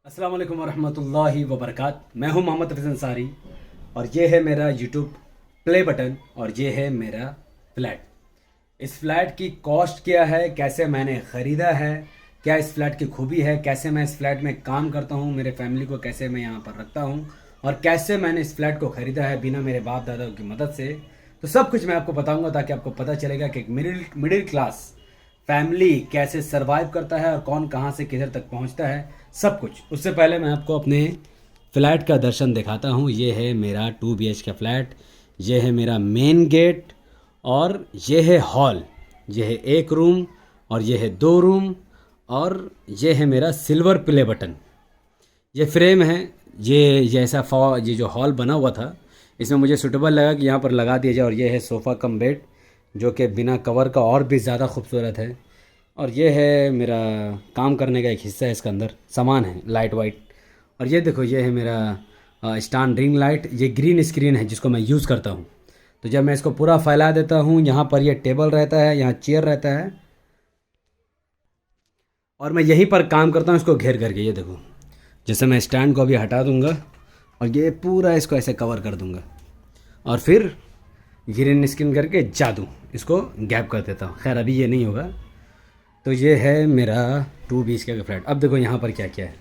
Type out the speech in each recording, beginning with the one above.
अस्सलाम वालेकुम वरहमतुल्लाहि वबरकात। मैं हूं मोहम्मद हफीज़ अंसारी और ये है मेरा यूट्यूब प्ले बटन और ये है मेरा फ्लैट। इस फ्लैट की कॉस्ट क्या है, कैसे मैंने ख़रीदा है, क्या इस फ्लैट की खूबी है, कैसे मैं इस फ्लैट में काम करता हूं, मेरे फैमिली को कैसे मैं यहाँ पर रखता हूं और कैसे मैंने इस फ्लैट को ख़रीदा है बिना मेरे बाप दादाओं की मदद से, तो सब कुछ मैं आपको बताऊंगा ताकि आपको पता चलेगा कि एक मिडिल मिडिल क्लास फैमिली कैसे सरवाइव करता है और कौन कहाँ से किधर तक पहुँचता है, सब कुछ। उससे पहले मैं आपको अपने फ्लैट का दर्शन दिखाता हूँ। ये है मेरा 2 BH का फ्लैट, ये है मेरा मेन गेट और ये है हॉल। ये है 1 रूम और ये है 2 रूम और ये है मेरा सिल्वर प्ले बटन। ये फ्रेम है, ये जैसा ये जो हॉल बना हुआ था इसमें मुझे सूटेबल लगा कि यहाँ पर लगा दिया जाए। और ये है सोफ़ा कम बेड जो कि बिना कवर का और भी ज़्यादा खूबसूरत है। और ये है मेरा काम करने का एक हिस्सा है, इसके अंदर सामान है लाइट वाइट। और ये देखो, ये है मेरा स्टैंड रिंग लाइट। ये ग्रीन स्क्रीन है जिसको मैं यूज़ करता हूँ। तो जब मैं इसको पूरा फैला देता हूँ, यहाँ पर ये टेबल रहता है, यहाँ चेयर रहता है और मैं यहीं पर काम करता हूँ इसको घेर करके। ये देखो, जैसे मैं स्टैंड को अभी हटा दूँगा और ये पूरा इसको ऐसे कवर कर दूँगा और फिर ग्रीन स्क्रीन करके जादू इसको गैप कर देता हूँ। खैर अभी ये नहीं होगा। तो ये है मेरा 2 BH का फ्लैट। अब देखो यहाँ पर क्या क्या है।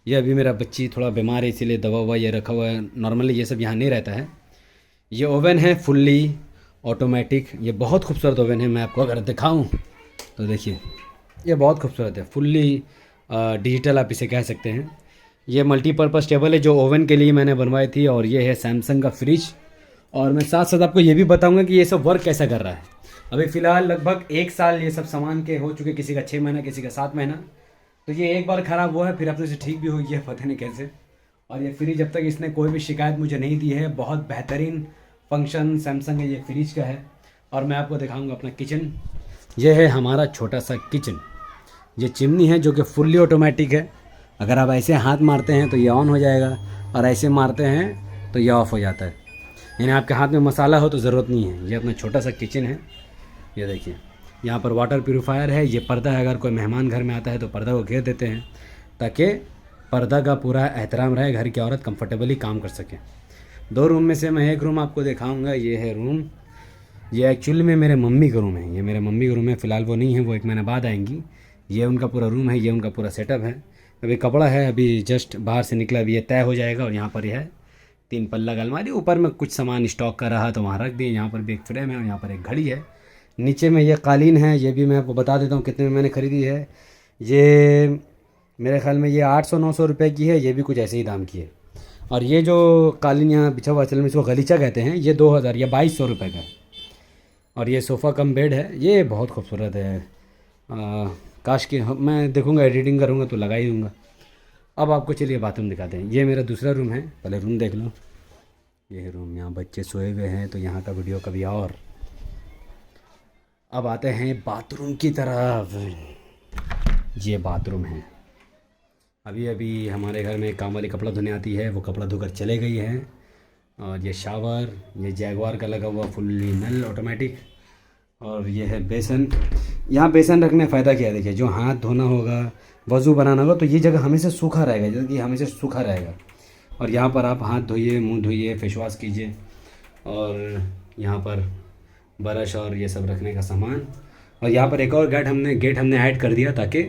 ये अभी मेरा बच्ची थोड़ा बीमार है इसीलिए दवा ववा ये रखा हुआ है। नॉर्मली ये सब यहाँ नहीं रहता है। ये ओवन है फुल्ली ऑटोमेटिक। ये बहुत खूबसूरत ओवन है। मैं आपको अगर दिखाऊं तो देखिए, ये बहुत खूबसूरत है। फुल्ली डिजिटल आप इसे कह सकते हैं। ये मल्टीपर्पज़ टेबल है जो ओवन के लिए मैंने बनवाई थी। और ये है सैमसंग का फ्रिज। और मैं साथ साथ आपको ये भी बताऊंगा कि ये सब वर्क कैसा कर रहा है। अभी फ़िलहाल लगभग 1 साल ये सब सामान के हो चुके, किसी का 6 महीना, किसी का 7 महीना। तो ये एक बार ख़राब हुआ है, फिर अब तो इसे ठीक भी हो गया, पता नहीं कैसे। और ये फ्रिज अब तक इसने कोई भी शिकायत मुझे नहीं दी है। बहुत बेहतरीन फंक्शन सैमसंग है ये फ्रिज का है। और मैं आपको दिखाऊंगा अपना किचन। ये है हमारा छोटा सा किचन। ये चिमनी है जो कि फुल्ली ऑटोमेटिक है। अगर आप ऐसे हाथ मारते हैं तो ये ऑन हो जाएगा और ऐसे मारते हैं तो ये ऑफ़ हो जाता है। यानी आपके हाथ में मसाला हो तो ज़रूरत नहीं है। ये अपना छोटा सा किचन है। ये देखिए, यहाँ पर वाटर प्यूरीफायर है। ये पर्दा है, अगर कोई मेहमान घर में आता है तो पर्दा को घेर देते हैं ताकि पर्दा का पूरा एहतराम रहे, घर की औरत कंफर्टेबली काम कर सके। 2 रूम में से मैं 1 रूम आपको दिखाऊंगा। ये है रूम। ये एक्चुअली में मेरे मम्मी का रूम है। ये मेरे मम्मी का रूम है। फ़िलहाल वो नहीं है, वो 1 महीने बाद आएंगी। ये उनका पूरा रूम है, ये उनका पूरा सेटअप है। अभी कपड़ा है, अभी जस्ट बाहर से निकला, अभी ये तय हो जाएगा। और यहाँ पर यह है 3 पल्ला का अलमारी। ऊपर में कुछ सामान स्टॉक का रहा तो वहाँ रख दिए। यहाँ पर भी एक फ्रेम है और यहाँ पर एक घड़ी है। नीचे में ये कालीन है, ये भी मैं आपको बता देता हूँ कितने में मैंने ख़रीदी है। ये मेरे ख्याल में ये 800-900 रुपये की है। ये भी कुछ ऐसे ही दाम की है। और ये जो कालीन यहाँ बिछा हुआ, असल में इसको गलीचा कहते हैं, ये 2000 या 2200 रुपये का है। और ये सोफ़ा कम बेड है, ये बहुत खूबसूरत है। काश कि मैं देखूँगा, एडिटिंग करूँगा तो लगा ही दूँगा। अब आपको चलिए बाथरूम दिखाते हैं। ये मेरा दूसरा रूम है, पहले रूम देख लो। ये है रूम, यहाँ बच्चे सोए हुए हैं तो यहाँ का वीडियो कभी और। अब आते हैं बाथरूम की तरफ। ये बाथरूम है। अभी अभी हमारे घर में काम वाली कपड़ा धोने आती है, वो कपड़ा धोकर चले गई है। और ये शावर, ये जैगवार का लगा हुआ फुल्ली नल ऑटोमेटिक। और ये है बेसन। यहाँ बेसन रखने का फ़ायदा क्या है, देखिए, जो हाथ धोना होगा, वज़ू बनाना होगा तो ये जगह हमेशा सूखा रहेगा, जैसे कि हमेशा सूखा रहेगा। और यहाँ पर आप हाथ धोइए, मुंह धोइए, फेस वॉश कीजिए। और यहाँ पर ब्रश और ये सब रखने का सामान। और यहाँ पर एक और गेट हमने ऐड कर दिया ताकि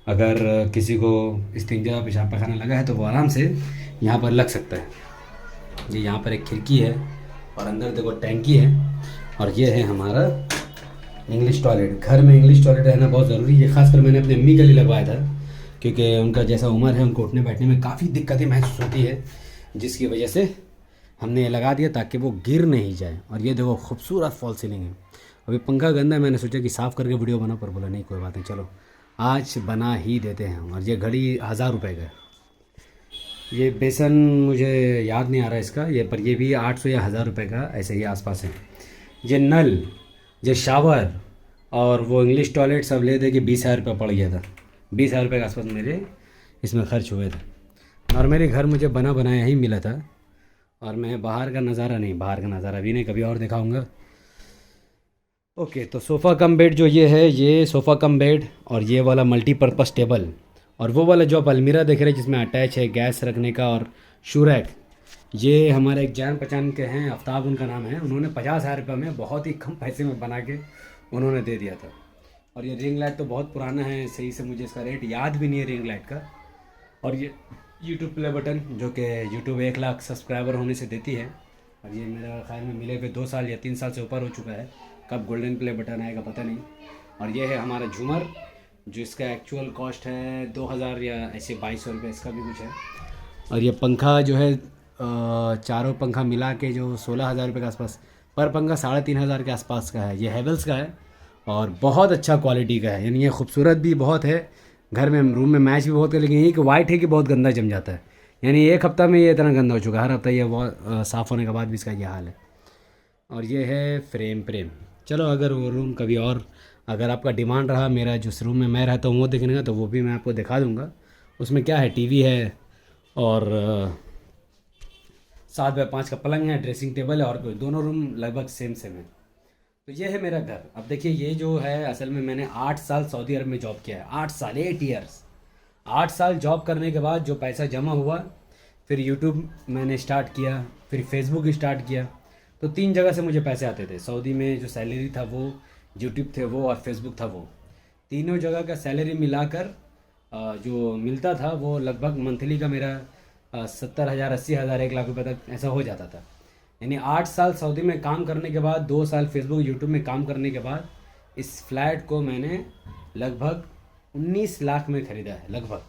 अगर किसी को इस्तिंजा पेशाब पायखाना लगा है तो वो आराम से यहाँ पर लग सकता है। ये यहाँ पर एक खिड़की है और अंदर देखो टैंकी है। और ये है हमारा इंग्लिश टॉयलेट। घर में इंग्लिश टॉयलेट रहना बहुत ज़रूरी है। खासकर मैंने अपनी अम्मी के लिए लगवाया था क्योंकि उनका जैसा उम्र है, उनको उठने बैठने में काफ़ी दिक्कतें महसूस होती है, जिसकी वजह से हमने ये लगा दिया ताकि वो गिर नहीं जाए। और ये देखो खूबसूरत फॉल सीलिंग है। अभी पंखा गंदा है, मैंने सोचा कि साफ़ करके वीडियो बना, पर बोला नहीं कोई बात नहीं, चलो आज बना ही देते हैं। और ये घड़ी 1000 रुपये का है। ये बेसन मुझे याद नहीं आ रहा इसका, ये पर ये भी 800 या 1000 रुपये का ऐसे ही आसपास है। ये नल, ये शावर और वो इंग्लिश टॉयलेट सब ले दे के 20,000 रुपये पड़ गया था। 20,000 रुपये के आसपास मेरे इसमें खर्च हुए थे। और मेरे घर मुझे बना बनाया ही मिला था। और मैं बाहर का नज़ारा अभी नहीं, कभी और दिखाऊंगा। ओके, तो सोफ़ा कम बेड जो ये है, ये सोफ़ा कम बेड और ये वाला मल्टीपर्पज़ टेबल और वो वाला जो आप अलमीरा देख रहे हैं जिसमें अटैच है गैस रखने का और शू रैक, ये हमारे एक जान पहचान के हैं, आफ्ताब उनका नाम है, उन्होंने 50,000 रुपये में बहुत ही कम पैसे में बना के उन्होंने दे दिया था। और ये रिंग लाइट तो बहुत पुराना है, सही से मुझे इसका रेट याद भी नहीं है रिंग लाइट का। और ये यूट्यूब प्ले बटन जो कि यूट्यूब 1 लाख सब्सक्राइबर होने से देती है, और ये मेरा ख्याल में मिले हुए 2 साल या 3 साल से ऊपर हो चुका है, कब गोल्डन प्ले बटन आएगा पता नहीं। और ये है हमारा झूमर जो इसका एक्चुअल कॉस्ट है 2000 या ऐसे 2200 रुपये, इसका भी कुछ है। और ये पंखा जो है चारों पंखा मिला के जो 16,000 रुपये के आसपास, पर पंखा 3,500 के आसपास का है। ये हैवेल्स का है और बहुत अच्छा क्वालिटी का है, यानी ये खूबसूरत भी बहुत है, घर में रूम में मैच भी बहुत है। लेकिन ये कि वाइट है कि बहुत गंदा जम जाता है, यानी एक हफ़्ता में ये इतना गंदा हो चुका है, हर हफ्ता ये बहुत साफ़ होने के बाद भी इसका ये हाल है। और ये है फ्रेम। चलो अगर वो रूम कभी और अगर आपका डिमांड रहा मेरा जिस रूम में मैं रहता हूँ वो देखने का, तो वो भी मैं आपको दिखा दूँगा। उसमें क्या है, टीवी है और 7x5 का पलंग है, ड्रेसिंग टेबल है, और दोनों रूम लगभग सेम है। तो ये है मेरा घर। अब देखिए ये जो है असल में मैंने 8 साल सऊदी अरब में जॉब किया है, 8 साल 8 ईयर्स। 8 साल जॉब करने के बाद जो पैसा जमा हुआ, फिर यूट्यूब मैंने स्टार्ट किया, फिर फेसबुक स्टार्ट किया, तो 3 जगह से मुझे पैसे आते थे। सऊदी में जो सैलरी था वो, यूट्यूब थे वो, और फेसबुक था वो, तीनों जगह का सैलरी मिलाकर जो मिलता था वो लगभग मंथली का मेरा 70,000 80,000 1 लाख रुपये तक ऐसा हो जाता था। यानी 8 साल सऊदी में काम करने के बाद, 2 साल फेसबुक यूट्यूब में काम करने के बाद, इस फ्लैट को मैंने लगभग 19 लाख में ख़रीदा है। लगभग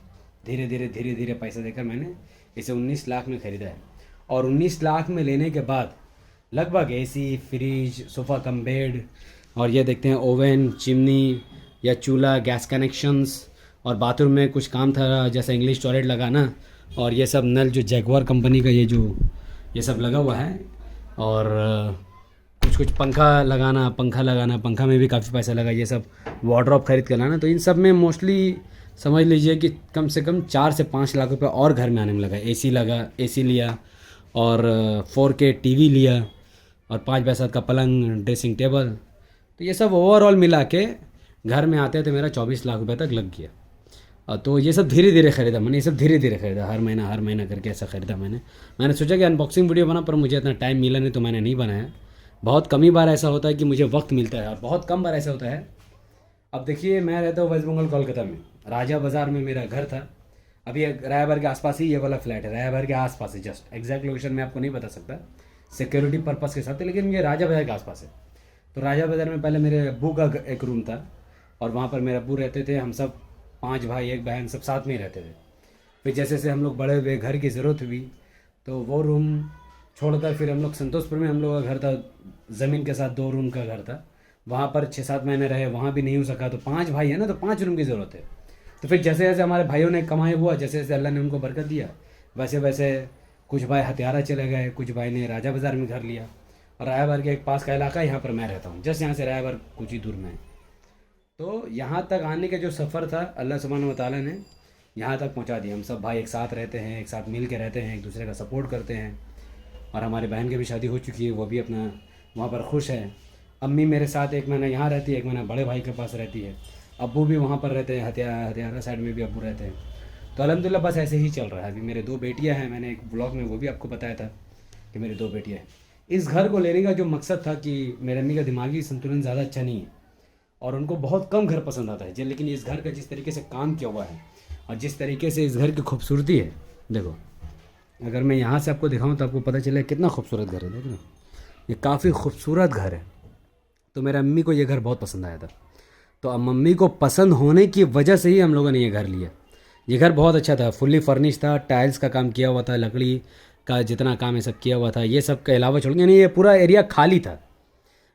धीरे धीरे पैसा देकर मैंने इसे 19 लाख में ख़रीदा है। और 19 लाख में लेने के बाद लगभग AC, fridge, sofa cum bed, और ये देखते हैं ओवन, चिमनी या चूल्हा, गैस कनेक्शंस, और बाथरूम में कुछ काम था जैसे इंग्लिश टॉयलेट लगाना, और ये सब नल जो जैगवार कंपनी का ये सब लगा हुआ है, और कुछ पंखा लगाना, पंखा में भी काफ़ी पैसा लगा, ये सब वार्डरोब खरीद कर लाना। तो इन सब में मोस्टली समझ लीजिए कि कम से कम 4 से 5 लाख रुपए और घर में आने में लगा। एसी लिया, और 4K टीवी लिया, और 5x7 का पलंग, ड्रेसिंग टेबल, तो ये सब ओवरऑल मिला के घर में आते थे मेरा 24 लाख रुपए तक लग गया। तो ये सब धीरे धीरे ख़रीदा मैंने, ये सब धीरे धीरे ख़रीदा, हर महीना करके ऐसा ख़रीदा मैंने सोचा कि अनबॉक्सिंग वीडियो बना, पर मुझे इतना टाइम मिला नहीं तो मैंने नहीं बनाया। बहुत कम ही बार ऐसा होता है कि मुझे वक्त मिलता है, और बहुत कम बार ऐसा होता है। अब देखिए मैं रहता हूँ वेस्ट बंगाल कोलकाता में, राजा बाज़ार में मेरा घर था। अभी रायबार के आसपास ही ये वाला फ्लैट है, रायबार के आसपास है, जस्ट एग्जैक्ट लोकेशन मैं आपको नहीं बता सकता सिक्योरिटी पर्पज़ के साथ, लेकिन ये राजा बाज़ार के आसपास है। तो राजा बाज़ार में पहले मेरे अब्बू का एक रूम था, और वहाँ पर मेरे अब्बू रहते थे, हम सब 5 भाई 1 बहन सब साथ में ही रहते थे। फिर जैसे जैसे हम लोग बड़े हुए, घर की ज़रूरत हुई, तो वो रूम छोड़कर फिर हम लोग संतोषपुर में हम लोग का घर था, ज़मीन के साथ 2 रूम का घर था, वहाँ पर 6-7 महीने रहे, वहाँ भी नहीं हो सका। तो 5 भाई है ना, तो 5 रूम की ज़रूरत है। तो फिर जैसे जैसे हमारे भाइयों ने कमाई हुआ, जैसे जैसे अल्लाह ने उनको बरकत दिया, वैसे वैसे कुछ भाई हथियारा चले गए, कुछ भाई ने राजा बाज़ार में घर लिया। और रायबार के एक पास का इलाका है, यहाँ पर मैं रहता हूँ, जस्ट यहाँ से रायबार कुछ ही दूर में है। तो यहाँ तक आने का जो सफ़र था, अल्लाह सुब्हानहू व तआला ने यहाँ तक पहुँचा दिया। हम सब भाई एक साथ रहते हैं, एक साथ मिल के रहते हैं, एक दूसरे का सपोर्ट करते हैं। और हमारी बहन की भी शादी हो चुकी है, वो भी अपना वहाँ पर खुश है। अम्मी मेरे साथ 1 महीना यहाँ रहती है, 1 महीना बड़े भाई के पास रहती है। अब्बू भी वहाँ पर रहते हैं, हथियारा साइड में भी अब्बू रहते हैं। तो अल्हम्दुलिल्लाह बस ऐसे ही चल रहा है। अभी मेरे 2 बेटियाँ हैं, मैंने एक ब्लॉग में वो भी आपको बताया था कि मेरी 2 बेटियाँ हैं। इस घर को लेने का जो मकसद था कि मेरे अम्मी का दिमागी संतुलन ज़्यादा अच्छा नहीं है, और उनको बहुत कम घर पसंद आता है। लेकिन इस घर का जिस तरीके से काम किया हुआ है, और जिस तरीके से इस घर की खूबसूरती है, देखो अगर मैं यहाँ से आपको दिखाऊँ तो आपको पता चले कितना खूबसूरत घर है। देखो ना, ये काफ़ी खूबसूरत घर है। तो मेरे अम्मी को ये घर बहुत पसंद आया था, तो अब मम्मी को पसंद होने की वजह से ही हम लोगों ने ये घर लिया। ये घर बहुत अच्छा था, फुल्ली फर्निश था, टाइल्स का काम किया हुआ था, लकड़ी का जितना काम है सब किया हुआ था। ये सब के अलावा छोड़ के नहीं, ये पूरा एरिया खाली था,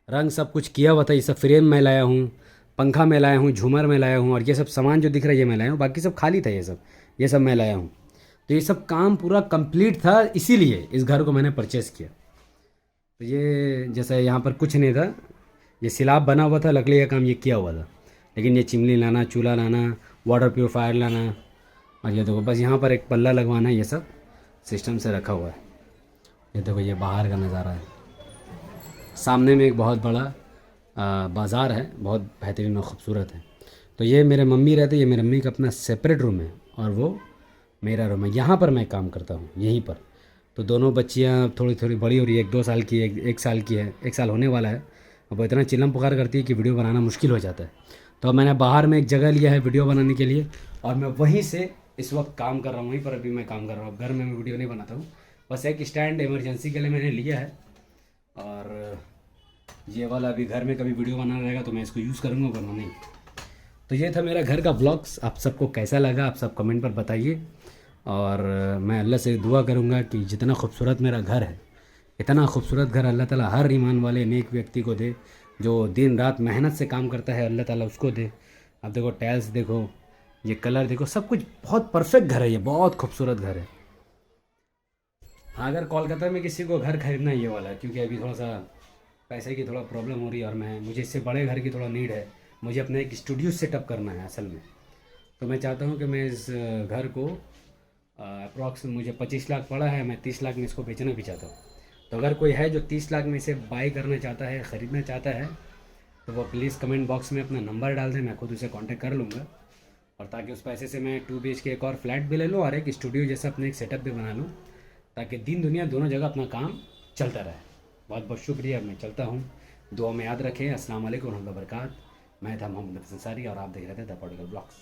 रंग सब कुछ किया हुआ था। ये सब फ्रेम मैं लाया हूँ, पंखा मैं लाया हूँ, झूमर मैं लाया हूँ, और ये सब सामान जो दिख रहा है ये मैं लाया हूँ, बाकी सब खाली था। ये सब मैं लाया हूँ। तो ये सब काम पूरा कंप्लीट था, इसीलिए इस घर को मैंने परचेज़ किया। तो ये जैसे यहाँ पर कुछ नहीं था, ये सिलाब बना हुआ था, लकड़ी का काम ये किया हुआ था, लेकिन ये चिमनी लाना, चूल्हा लाना, वाटर प्योरीफायर लाना, और ये देखो बस यहाँ पर एक पल्ला लगवाना है, ये सब सिस्टम से रखा हुआ है। ये देखो ये बाहर का नज़ारा है, सामने में एक बहुत बड़ा बाज़ार है, बहुत बेहतरीन और ख़ूबसूरत है। तो ये मेरे मम्मी रहते, ये मेरे मम्मी का अपना सेपरेट रूम है, और वो मेरा रूम है। यहाँ पर मैं काम करता हूँ, यहीं पर। तो दोनों बच्चियाँ थोड़ी थोड़ी बड़ी हो रही है, एक 2 साल की है, एक साल की है, 1 साल होने वाला है। अब वो इतना चिल्लम पुकार करती है कि वीडियो बनाना मुश्किल हो जाता है। तो अब मैंने बाहर में एक जगह लिया है वीडियो बनाने के लिए, और मैं वहीं से इस वक्त काम कर रहा हूँ। वहीं पर अभी मैं काम कर रहा हूँ। अब घर में मैं वीडियो नहीं बनाता हूँ, बस एक स्टैंड इमरजेंसी के लिए मैंने लिया है। और ये वाला अभी घर में कभी वीडियो बनाना रहेगा तो मैं इसको यूज़ करूँगा, वरना नहीं। तो ये था मेरा घर का व्लॉग्स। आप सबको कैसा लगा आप सब कमेंट पर बताइए। और मैं अल्लाह से दुआ करूँगा कि जितना खूबसूरत मेरा घर है, इतना खूबसूरत घर अल्लाह ताला हर ईमान वाले नेक व्यक्ति को दे, जो दिन रात मेहनत से काम करता है, अल्लाह ताला उसको दे। अब देखो टाइल्स देखो, ये कलर देखो, सब कुछ बहुत परफेक्ट घर है, ये बहुत खूबसूरत घर है। हाँ, अगर कोलकाता में किसी को घर खरीदना है ये वाला, क्योंकि अभी थोड़ा सा पैसे की थोड़ा प्रॉब्लम हो रही है, और मुझे इससे बड़े घर की थोड़ा नीड है। मुझे अपना एक स्टूडियो सेटअप करना है असल में। तो मैं चाहता हूँ कि मैं इस घर को अप्रॉक्स मुझे 25 लाख पड़ा है, मैं 30 लाख में इसको बेचना भी चाहता हूँ। तो अगर कोई है जो 30 लाख में इसे बाई करना चाहता है, ख़रीदना चाहता है, तो वो प्लीज़ कमेंट बॉक्स में अपना नंबर डाल दें, मैं खुद उसे कांटेक्ट कर लूँगा। और ताकि उस पैसे से मैं 2 BHK एक और फ्लैट भी ले लूँ, और एक स्टूडियो जैसा अपने एक सेटअप भी बना लूँ, ताकि दिन दुनिया दोनों जगह अपना काम चलता रहे। बहुत बहुत शुक्रिया, मैं चलता हूँ। दुआ में याद रखें। अस्सलाम वालेकुम रहमतुल्लाहि व बरकात। मैं था मोहम्मद अंसारी और आप देख रहे थे द पॉलिटिकल ब्लॉग्स।